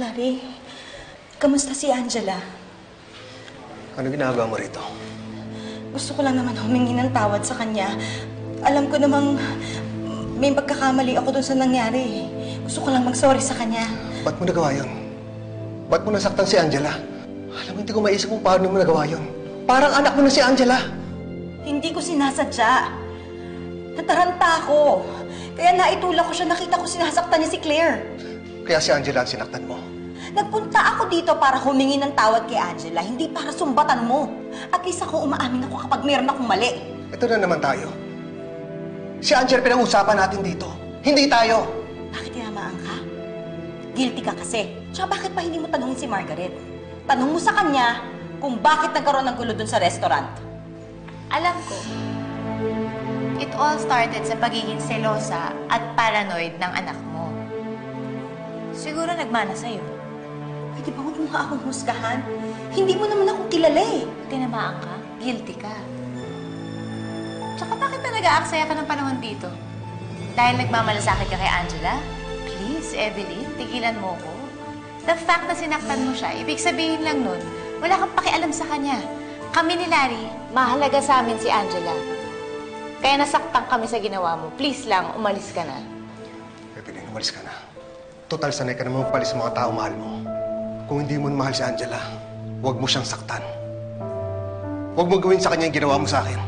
Larry, kamusta si Angela? Ano ginagawa mo rito? Gusto ko lang naman humingi ng tawad sa kanya. Alam ko namang may pagkakamali ako dun sa nangyari. Gusto ko lang mag-sorry sa kanya. Ba't mo nagawa yun? Ba't mo nasaktan si Angela? Alam mo, hindi ko maisip kung paano mo nagawa yun. Parang anak mo na si Angela. Hindi ko sinasadya. Nataranta ako. Kaya naitulak ko siya, nakita ko sinasaktan niya si Claire. Kaya si Angela ang sinaktan mo. Nagpunta ako dito para humingi ng tawad kay Angela, hindi para sumbatan mo. At least ako umaamin ako kapag meron akong mali. Ito na naman tayo. Si Angela pinag-usapan natin dito. Hindi tayo. Bakit tinamaan ka? Guilty ka kasi. Tsaka bakit pa hindi mo tanungin si Margaret? Tanong mo sa kanya kung bakit nagkaroon ng gulo dun sa restaurant. Alam ko, it all started sa pagiging selosa at paranoid ng anak mo. Siguro nagmana sa'yo. Pwede ba huwag mo nga akong husgahan? Hindi mo naman ako kilala eh. Tinamaan ka, guilty ka. Tsaka bakit na nag-aaksaya ka ng panahon dito? Dahil nagmamalasakit ka kay Angela? Please, Evelyn, tigilan mo ko. The fact na sinaktan mo siya, ibig sabihin lang nun, wala kang pakialam sa kanya. Kami ni Larry, mahalaga sa amin si Angela. Kaya nasaktan kami sa ginawa mo. Please lang, umalis ka na. Evelyn, umalis ka na. Total, sanay ka naman magpalis sa mga tao mahal mo. Kung hindi mo mahal si Angela, huwag mo siyang saktan. Huwag mo gawin sa kanya yung ginawa mo sa akin.